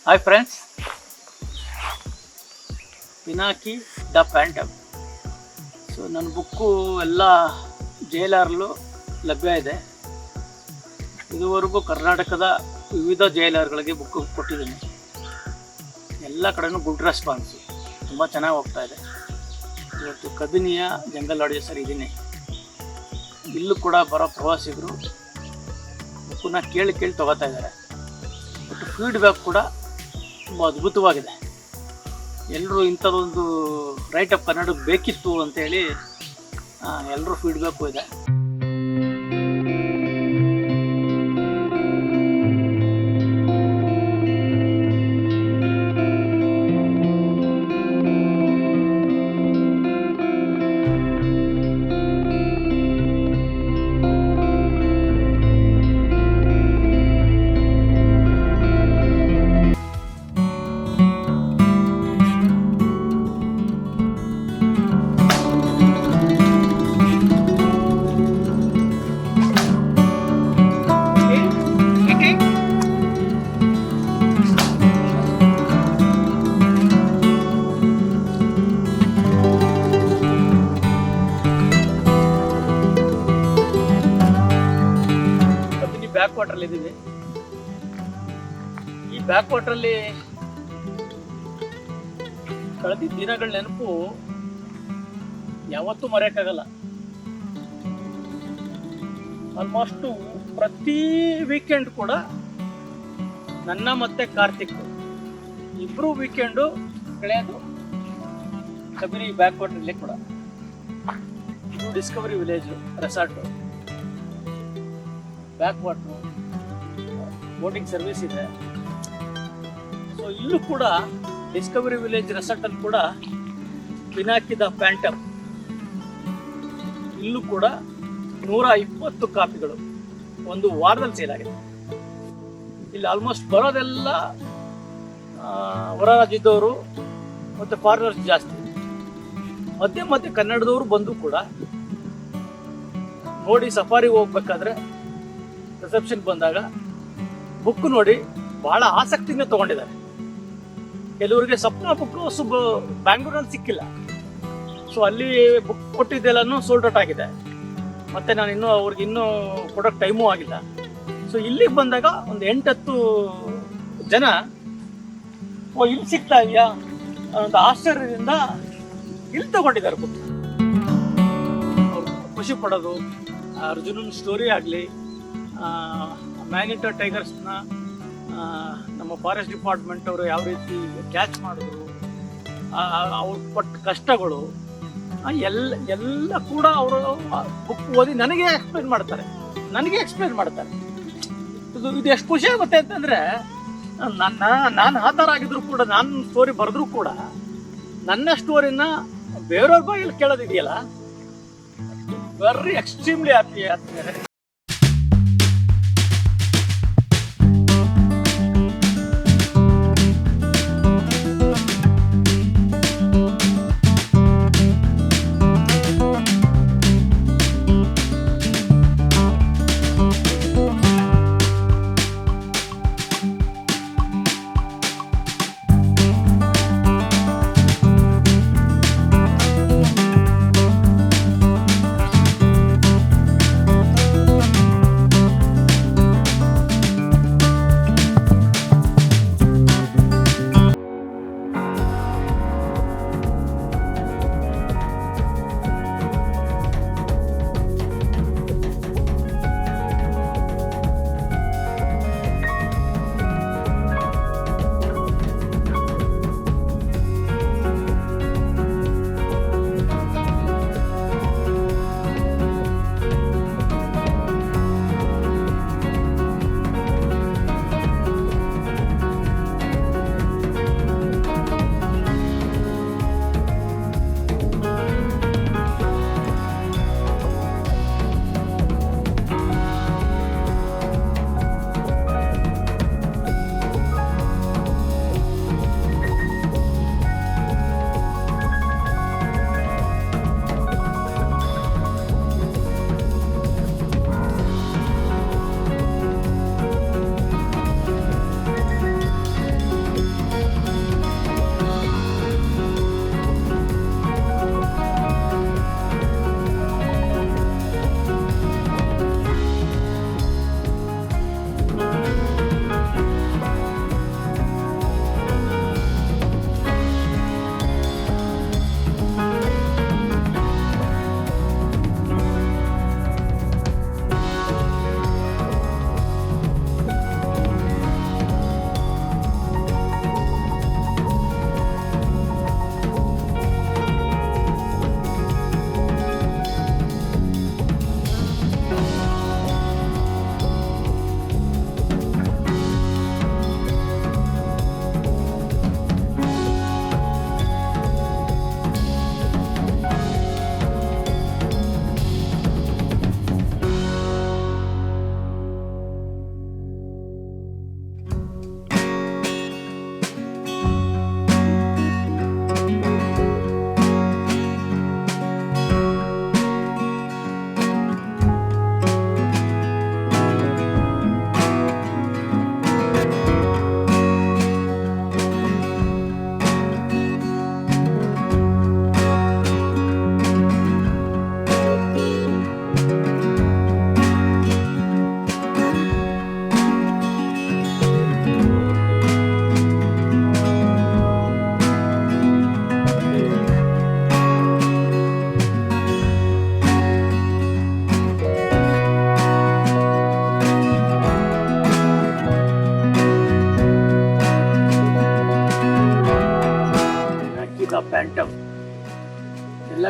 Hi friends, Pinaki the phantom. So ನನ್ನ book ಎಲ್ಲ JLRಲ್ಲೂ ಲಭ್ಯ ಇದೆ. ಇದುವರೆಗೂ ಕರ್ನಾಟಕದ ವಿವಿಧ JLRಗಳಿಗೆ ಬುಕ್ ಕೊಟ್ಟಿದ್ದೀನಿ. ಎಲ್ಲ ಕಡೆಯೂ ಗುಡ್ ರೆಸ್ಪಾನ್ಸು, ತುಂಬ ಚೆನ್ನಾಗಿ ಹೋಗ್ತಾ ಇದೆ. ಇವತ್ತು ಕಬಿನಿಯ ಜಂಗಲ್ ಆಡಿಯೋಸರ್ ಇದ್ದೀನಿ. ಇಲ್ಲೂ ಕೂಡ ಬರೋ ಪ್ರವಾಸಿಗರು ಬುಕ್ಕನ್ನ ಕೇಳಿ ತೊಗೋತಾ ಇದ್ದಾರೆ. ಬಟ್ ಫೀಡ್ಬ್ಯಾಕ್ ಕೂಡ ತುಂಬ ಅದ್ಭುತವಾಗಿದೆ. ಎಲ್ಲರೂ ಇಂಥದ್ದೊಂದು ರೈಟಪ್ ಕನ್ನಡಕ್ಕೆ ಬೇಕಿತ್ತು ಅಂತೇಳಿ ಎಲ್ಲರೂ ಫೀಡ್ಬ್ಯಾಕು ಇದೆ. ಬ್ಯಾಕ್ ವಾಟರ್ಲ್ಲಿ ಇದ್ದೀವಿ. ಈ ಬ್ಯಾಕ್ ವಾಟರಲ್ಲಿ ಕಳೆದ ದಿನಗಳ ನೆನಪು ಯಾವತ್ತೂ ಮರೆಯೋಕ್ಕಾಗಲ್ಲ. ಆಲ್ಮೋಸ್ಟು ಪ್ರತಿ ವೀಕೆಂಡ್ ಕೂಡ ನನ್ನ ಮತ್ತೆ ಕಾರ್ತಿಕ್ ಇಬ್ಬರು ವೀಕೆಂಡು ಕಳೆಯೋದು ಕಬಿನಿ ಬ್ಯಾಕ್ ವಾಟರ್ಲಿ ಕೂಡ. ಇದು Discovery village resort, back water, boating service ಇದೆ. ಸೊ ಇಲ್ಲೂ ಕೂಡ ಡಿಸ್ಕವರಿ ವಿಲೇಜ್ ರೆಸಾರ್ಟಲ್ಲಿ ಕೂಡ ಪಿನಾಕಿ ದ ಪ್ಯಾಂಟಮ್, ಇಲ್ಲೂ ಕೂಡ 120 ಕಾಪಿಗಳು ಒಂದು ವಾರದಲ್ಲಿ ಸೇಲ್ ಆಗಿದೆ. ಇಲ್ಲಿ ಆಲ್ಮೋಸ್ಟ್ ಬರೋದೆಲ್ಲ ಹೊರ ರಾಜ್ಯದವರು ಮತ್ತು ಫಾರಿನರ್ಸ್ ಜಾಸ್ತಿ. ಮಧ್ಯೆ ಕನ್ನಡದವರು ಬಂದು ಕೂಡ ನೋಡಿ ಸಫಾರಿಗೆ ಹೋಗ್ಬೇಕಾದ್ರೆ ರಿಸೆಪ್ಷನ್ ಬಂದಾಗ ಬುಕ್ ನೋಡಿ ಬಹಳ ಆಸಕ್ತಿಯಿಂದ ತೊಗೊಂಡಿದ್ದಾರೆ. ಕೆಲವರಿಗೆ ಸ್ವಪ್ನ ಬುಕ್ ಬ್ಯಾಂಗ್ಳೂರಲ್ಲಿ ಸಿಕ್ಕಿಲ್ಲ. ಸೊ ಅಲ್ಲಿ ಬುಕ್ ಕೊಟ್ಟಿದ್ದೆಲ್ಲನೂ ಸೋಲ್ಡ್ ಔಟ್ ಆಗಿದೆ. ಮತ್ತು ನಾನು ಅವ್ರಿಗೆ ಇನ್ನೂ ಕೊಡೋಕ್ಕೆ ಟೈಮೂ ಆಗಿಲ್ಲ. ಸೊ ಇಲ್ಲಿಗೆ ಬಂದಾಗ ಒಂದು 8-10 ಜನ ಇಲ್ಲಿ ಸಿಗ್ತಾ ಇದೆಯಾ ಒಂದು ಆಶ್ಚರ್ಯದಿಂದ ಇಲ್ಲಿ ತಗೊಂಡಿದ್ದಾರೆ ಬುಕ್. ಅವ್ರು ಖುಷಿ ಪಡೋದು, ಅರ್ಜುನನ್ ಸ್ಟೋರಿ ಆಗಲಿ, ಮ್ಯಾನಿಟೋ ಟೈಗರ್ಸ್ನ ನಮ್ಮ ಫಾರೆಸ್ಟ್ ಡಿಪಾರ್ಟ್ಮೆಂಟ್ ಅವರು ಯಾವ ರೀತಿ ಕ್ಯಾಚ್ ಮಾಡಿದ್ರು, ಅವ್ರು ಪಟ್ಟ ಕಷ್ಟಗಳು ಎಲ್ಲ ಕೂಡ ಅವರು ಬುಕ್ ಓದಿ ನನಗೆ ಎಕ್ಸ್ಪ್ಲೇನ್ ಮಾಡ್ತಾರೆ. ಇದು ಎಷ್ಟು ಖುಷಿ ಆಗುತ್ತೆ ಅಂತಂದರೆ, ನಾನು ಆಧಾರ ಆಗಿದ್ರು ಕೂಡ, ನಾನು ಸ್ಟೋರಿ ಬರೆದ್ರು ಕೂಡ ನನ್ನ ಸ್ಟೋರಿನ ಬೇರೆಯವ್ರ ಬಾಯಲ್ಲಿ ಕೇಳೋದಿದೆಯಲ್ಲ, ವೆರಿ ಎಕ್ಸ್ಟ್ರೀಮ್ಲಿ ಹ್ಯಾಪಿ ಆಗ್ತಿದ್ದಾರೆ.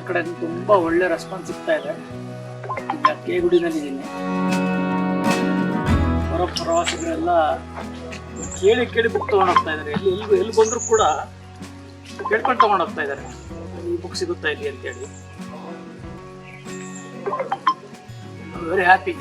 ಕಡೆ ತುಂಬ ಒಳ್ಳೆ ರೆಸ್ಪಾನ್ಸ್ ಸಿಗ್ತಾ ಇದೆ. ಈಗ ಕೇಗುಡಿನಲ್ಲಿದ್ದೀನಿ. ಹೊರ ಪ್ರವಾಸಿಗರೆಲ್ಲ ಕೇಳಿ ಕೇಳಿ ಬುಕ್ ತೊಗೊಂಡು ಹೋಗ್ತಾ ಇದ್ದಾರೆ. ಎಲ್ಲಿ ಬಂದರೂ ಕೂಡ ಕೇಳ್ಕೊಂಡು ತೊಗೊಂಡು ಹೋಗ್ತಾ ಇದ್ದಾರೆ, ಈ ಬುಕ್ ಸಿಗುತ್ತಾ ಇಲ್ಲಿ ಅಂತೇಳಿ. Very happy.